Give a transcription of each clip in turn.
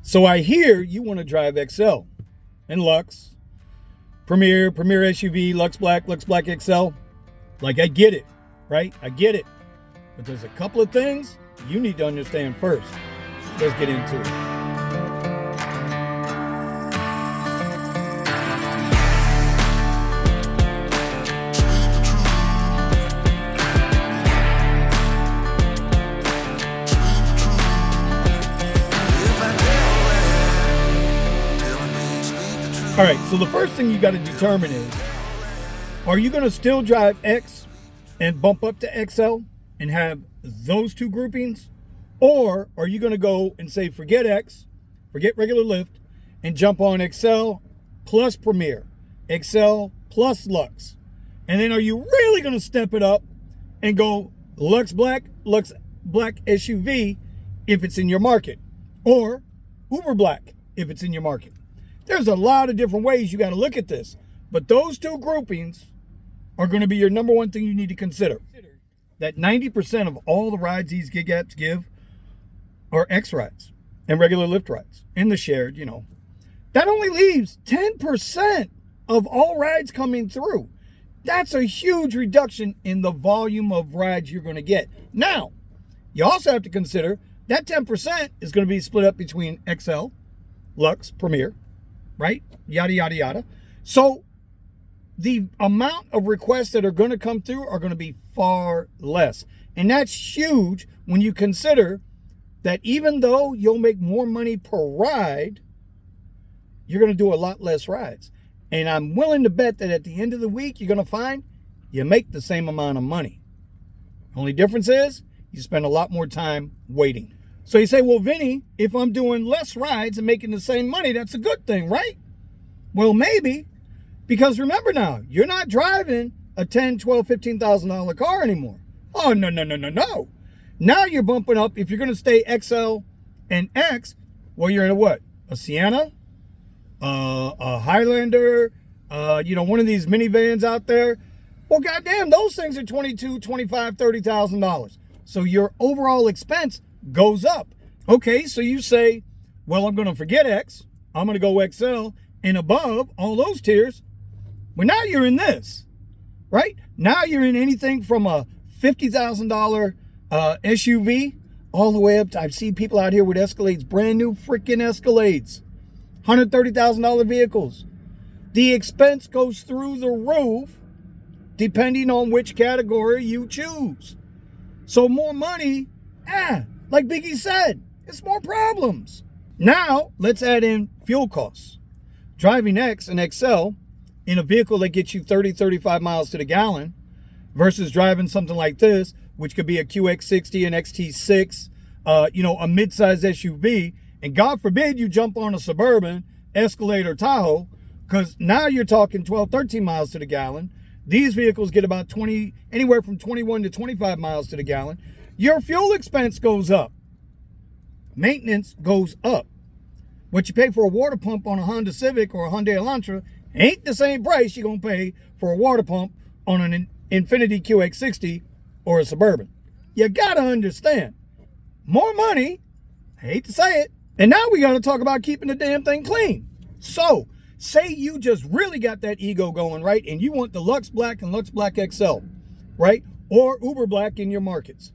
So I hear you want to drive XL and Lux, Premier SUV, Lux Black XL. Like, I get it, right? I get it. But there's a couple of things you need to understand first. Let's get into it. All right, so the first thing you got to determine is, are you going to still drive X and bump up to XL and have those two groupings? Or are you going to go and say, forget X, forget regular Lyft, and jump on XL plus Premier, XL plus Lux? And then are you really going to step it up and go Lux Black SUV if it's in your market? Or Uber Black if it's in your market? There's a lot of different ways you got to look at this. But those two groupings are going to be your number one thing you need to consider. That 90% of all the rides these gig apps give are X rides and regular Lyft rides and the shared, That only leaves 10% of all rides coming through. That's a huge reduction in the volume of rides you're going to get. Now, you also have to consider that 10% is going to be split up between XL, Lux, Premier, right? Yada, yada, yada. So the amount of requests that are going to come through are going to be far less. And that's huge when you consider that even though you'll make more money per ride, you're going to do a lot less rides. And I'm willing to bet that at the end of the week, you're going to find you make the same amount of money. Only difference is you spend a lot more time waiting. So you say, well, Vinny, if I'm doing less rides and making the same money, that's a good thing, right? Well, maybe, because remember now, you're not driving a $10,000, $12,000, $15,000 car anymore. Oh, no. Now you're bumping up. If you're going to stay XL and X, well, you're in a what? A Sienna, a Highlander, one of these minivans out there. Well, goddamn, those things are $22,000, $25,000, $30,000. So your overall expense goes up. Okay, so you say, well, I'm going to forget X. I'm going to go XL and above all those tiers. Well, now you're in this, right? Now you're in anything from a $50,000 SUV all the way up to, I've seen people out here with Escalades, brand new freaking Escalades, $130,000 vehicles. The expense goes through the roof depending on which category you choose. So more money, like Biggie said, it's more problems. Now, let's add in fuel costs. Driving X and XL in a vehicle that gets you 30, 35 miles to the gallon versus driving something like this, which could be a QX60, an XT6, a midsize SUV. And God forbid you jump on a Suburban, Escalade, or Tahoe, because now you're talking 12, 13 miles to the gallon. These vehicles get about anywhere from 21 to 25 miles to the gallon. Your fuel expense goes up. Maintenance goes up. What you pay for a water pump on a Honda Civic or a Hyundai Elantra ain't the same price you're going to pay for a water pump on an Infiniti QX60 or a Suburban. You got to understand. More money, I hate to say it. And now we got to talk about keeping the damn thing clean. So, say you just really got that ego going, right? And you want the Lux Black and Lux Black XL, right? Or Uber Black in your markets.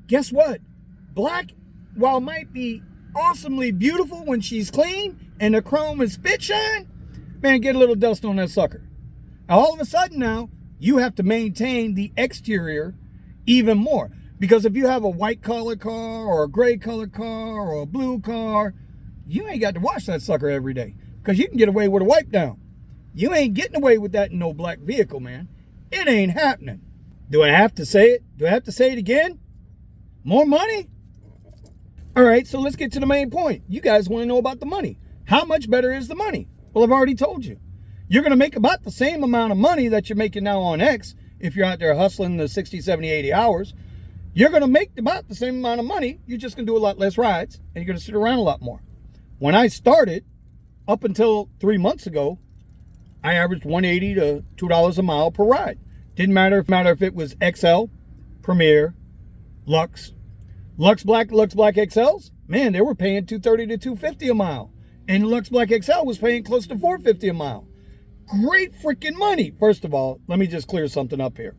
Guess what? Black, while might be awesomely beautiful when she's clean and the chrome is spit shine, man, get a little dust on that sucker. Now, all of a sudden now, you have to maintain the exterior even more. Because if you have a white color car or a gray color car or a blue car, you ain't got to wash that sucker every day. Because you can get away with a wipe down. You ain't getting away with that in no black vehicle, man. It ain't happening. Do I have to say it? Do I have to say it again? More money? All right, so let's get to the main point. You guys want to know about the money. How much better is the money? Well, I've already told you. You're going to make about the same amount of money that you're making now on X if you're out there hustling the 60, 70, 80 hours. You're going to make about the same amount of money. You're just going to do a lot less rides, and you're going to sit around a lot more. When I started, up until 3 months ago, I averaged $1.80 to $2 a mile per ride. Didn't matter if it was XL, Premier, Lux Black XLs, man, they were paying $230 to $250 a mile. And Lux Black XL was paying close to $450 a mile. Great freaking money. First of all, let me just clear something up here.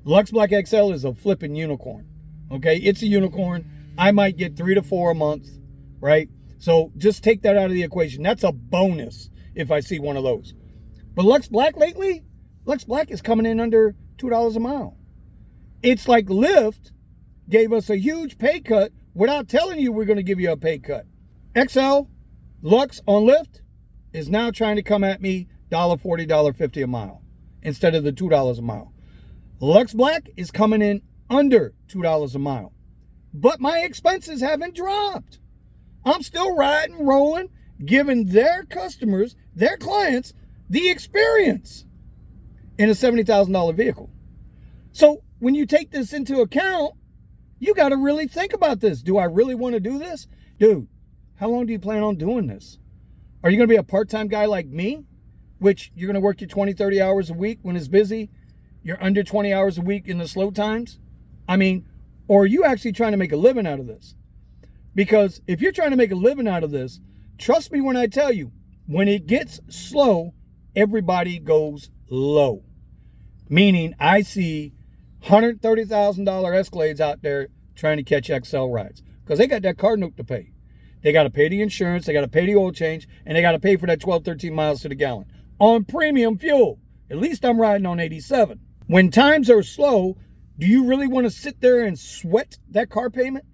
Lux Black XL is a flipping unicorn. Okay, it's a unicorn. I might get 3 to 4 a month, right? So just take that out of the equation. That's a bonus if I see one of those. But Lux Black lately, Lux Black is coming in under $2 a mile. It's like Lyft gave us a huge pay cut without telling you we're going to give you a pay cut. XL Lux on Lyft is now trying to come at me $1.40, $1.50 a mile instead of the $2 a mile. Lux Black is coming in under $2 a mile. But my expenses haven't dropped. I'm still riding, rolling, giving their customers, their clients, the experience in a $70,000 vehicle. So when you take this into account, you got to really think about this. Do I really want to do this? Dude, how long do you plan on doing this? Are you going to be a part-time guy like me, which you're going to work your 20, 30 hours a week when it's busy? You're under 20 hours a week in the slow times? I mean, or are you actually trying to make a living out of this? Because if you're trying to make a living out of this, trust me when I tell you, when it gets slow, everybody goes low. Meaning I see $130,000 Escalades out there trying to catch XL rides because they got that car note to pay. They got to pay the insurance, they got to pay the oil change, and they got to pay for that 12, 13 miles to the gallon on premium fuel. At least I'm riding on 87. When times are slow, do you really want to sit there and sweat that car payment?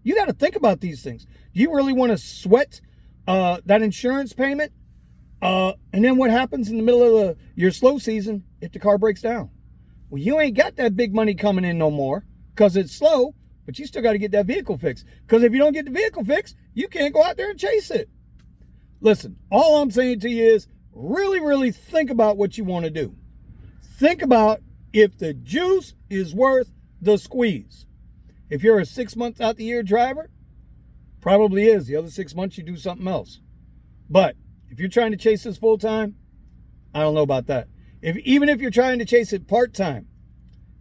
You got to think about these things. Do you really want to sweat that insurance payment? And then what happens in the middle of your slow season if the car breaks down? Well, you ain't got that big money coming in no more because it's slow, but you still got to get that vehicle fixed. Because if you don't get the vehicle fixed, you can't go out there and chase it. Listen, all I'm saying to you is really, really think about what you want to do. Think about if the juice is worth the squeeze. If you're a 6 months out the year driver, probably is. The other 6 months you do something else. But if you're trying to chase this full time, I don't know about that. Even if you're trying to chase it part time,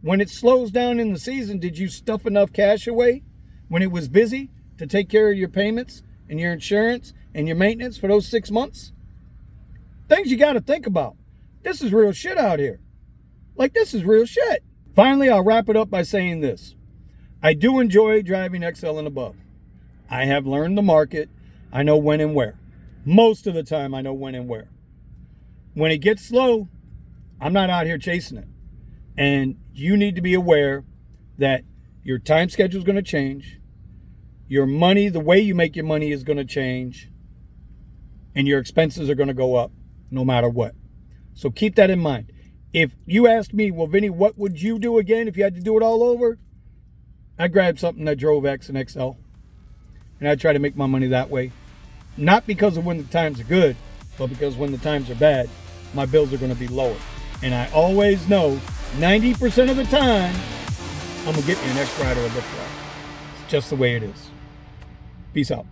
when it slows down in the season, did you stuff enough cash away when it was busy to take care of your payments and your insurance and your maintenance for those 6 months? Things you got to think about. This is real shit out here. Like, this is real shit. Finally, I'll wrap it up by saying this. I do enjoy driving XL and above. I have learned the market. I know when and where. Most of the time, I know when and where. When it gets slow, I'm not out here chasing it. And you need to be aware that your time schedule is going to change. Your money, the way you make your money is going to change. And your expenses are going to go up no matter what. So keep that in mind. If you ask me, well, Vinny, what would you do again if you had to do it all over? I'd grab something that drove X and XL. And I'd try to make my money that way. Not because of when the times are good, but because when the times are bad, my bills are going to be lower. And I always know 90% of the time, I'm going to get me an X Ride or a Lyft Ride. It's just the way it is. Peace out.